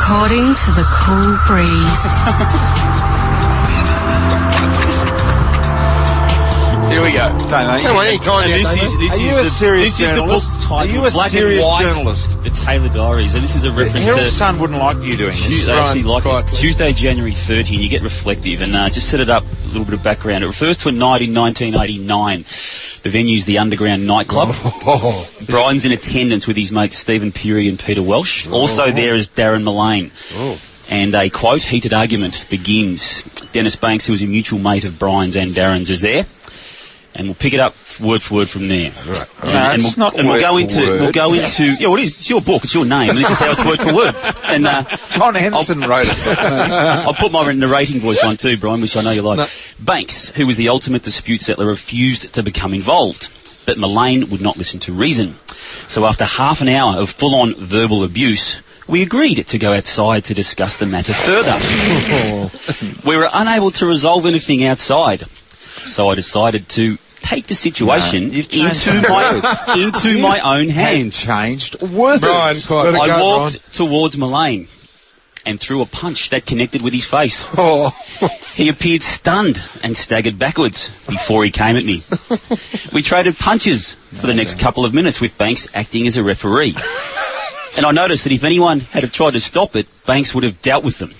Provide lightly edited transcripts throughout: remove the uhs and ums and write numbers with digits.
According to the cool breeze. Here we go. Come on, any time. This is the book title, black and white, journalist? The Taylor Diaries. And this is a reference to... Herald Sun wouldn't like you doing this. They actually like it. Tuesday, January 30, and you get reflective. And just set it up, a little bit of background. It refers to a night in 1989. The venue's the Underground Nightclub. Brian's in attendance with his mates Stephen Peary and Peter Welsh. Also there is Darren Millane. And a, quote, heated argument begins. Denis Banks, who was a mutual mate of Brian's and Darren's, is there. And we'll pick it up word for word from there. Right. We'll go into yeah, well, it is. It's your book. It's your name. And this is how it's word for word. And John Henderson wrote it. I'll put my narrating voice on too, Brian, which I know you like. No. Banks, who was the ultimate dispute settler, refused to become involved, but Millane would not listen to reason. So after half an hour of full-on verbal abuse, we agreed to go outside to discuss the matter further. We were unable to resolve anything outside, so I decided to take the situation into my own hands. Changed words. Brian, I walked towards Millane and threw a punch that connected with his face. He appeared stunned and staggered backwards before he came at me. We traded punches for the next couple of minutes, with Banks acting as a referee. And I noticed that if anyone had tried to stop it, Banks would have dealt with them.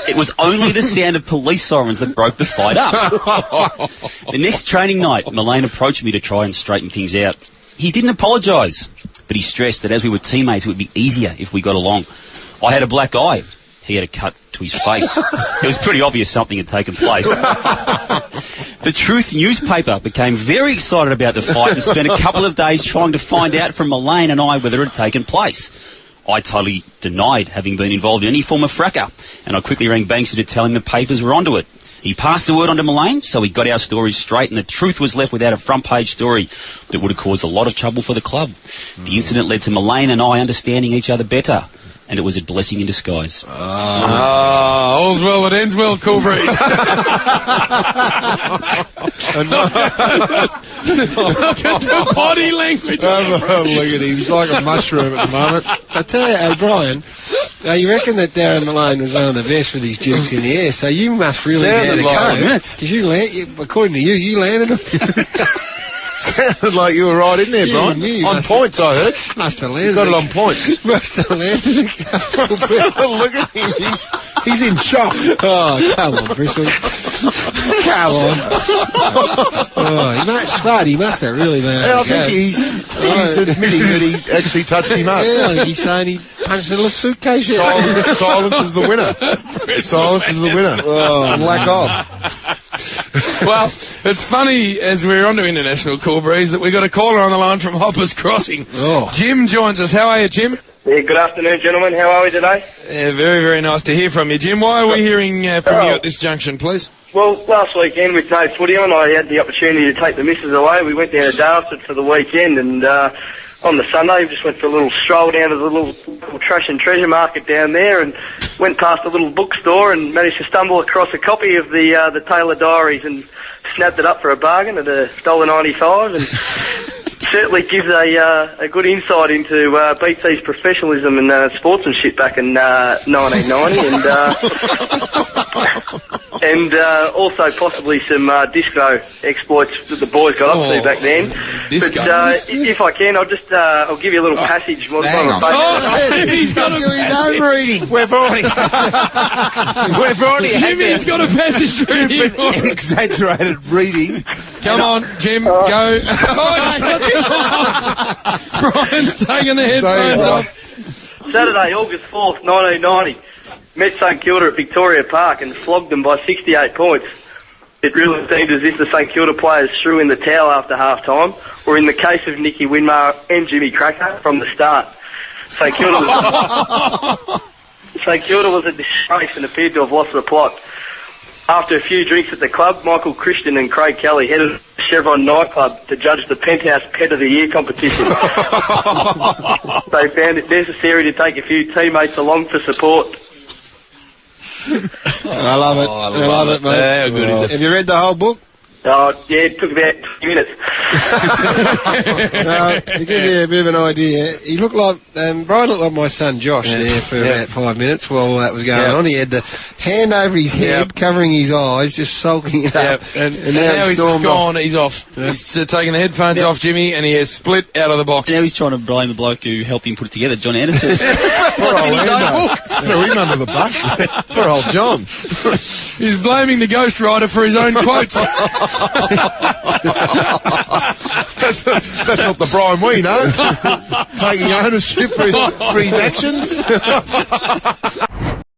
It was only the sound of police sirens that broke the fight up. The next training night, Millane approached me to try and straighten things out. He didn't apologise, but he stressed that as we were teammates, it would be easier if we got along. I had a black eye. He had a cut to his face. It was pretty obvious something had taken place. The Truth newspaper became very excited about the fight and spent a couple of days trying to find out from Millane and I whether it had taken place. I totally denied having been involved in any form of fracas, and I quickly rang Banksy to tell him the papers were onto it. He passed the word on to Millane, so he got our stories straight, and the Truth was left without a front-page story that would have caused a lot of trouble for the club. The incident led to Millane and I understanding each other better, and it was a blessing in disguise. All's well that ends well, cool breeze. Look at the body language. Look at him. He's like a mushroom at the moment. I tell you, O'Brien, you reckon that Darren Millane was one of the best with his jukes in the air, so you must really be able to go. Because according to you landed him. Sounded like you were right in there, Brian. On points, I heard. Must have landed. You got it on points. Must have landed a couple. Look at him. He's in shock. Oh, come on, Bristol. Come on. Spud, he must have really been. I think he's admitting that he actually touched him up. Yeah, I think he's saying he punched a little suitcase out. Silence is the winner. Silence is the winner. And lack of. Well, it's funny, as we're on to International Cool Breeze, that we got a caller on the line from Hoppers Crossing. Jim joins us. How are you, Jim? Yeah, good afternoon, gentlemen. How are we today? Yeah, very, very nice to hear from you, Jim. Why are we hearing from you at this junction, please? Well, last weekend with no footy on, I had the opportunity to take the missus away. We went down to Daylesford for the weekend, and on the Sunday we just went for a little stroll down to the little trash and treasure market down there, and went past a little bookstore and managed to stumble across a copy of the Taylor Diaries and snapped it up for a bargain at $1.95, and certainly gives a good insight into BT's professionalism and sportsmanship back in 1990, and also possibly some disco exploits that the boys got up to back then. Disco. But if I can, I'll give you a little passage. He's got to do his own reading. We've already Jimmy's got a passage reading. Exaggerated reading. Come on, Jim, go. Brian's taking the headphones off. Saturday, August 4th, 1990. Met St Kilda at Victoria Park and flogged them by 68 points. It really seemed as if the St Kilda players threw in the towel after half-time, or in the case of Nicky Winmar and Jimmy Cracker, from the start. St Kilda was a disgrace and appeared to have lost the plot. After a few drinks at the club, Michael Christian and Craig Kelly headed to the Chevron nightclub to judge the Penthouse Pet of the Year competition. They found it necessary to take a few teammates along for support. I love it. I love it, mate. How good is it? Have you read the whole book? Oh, yeah, it took about 20 minutes. To give you a bit of an idea, he looked like, Brian looked like my son Josh there for about 5 minutes while that was going on. He had the hand over his head, covering his eyes, just sulking it up. And now he's gone, he's off. He's taken the headphones off, Jimmy, and he has split out of the box. Now he's trying to blame the bloke who helped him put it together, John Anderson. Poor old Lando. Threw him under the bus. Poor old John. He's blaming the ghostwriter for his own quotes. That's not the Brian we know. Taking ownership for his actions.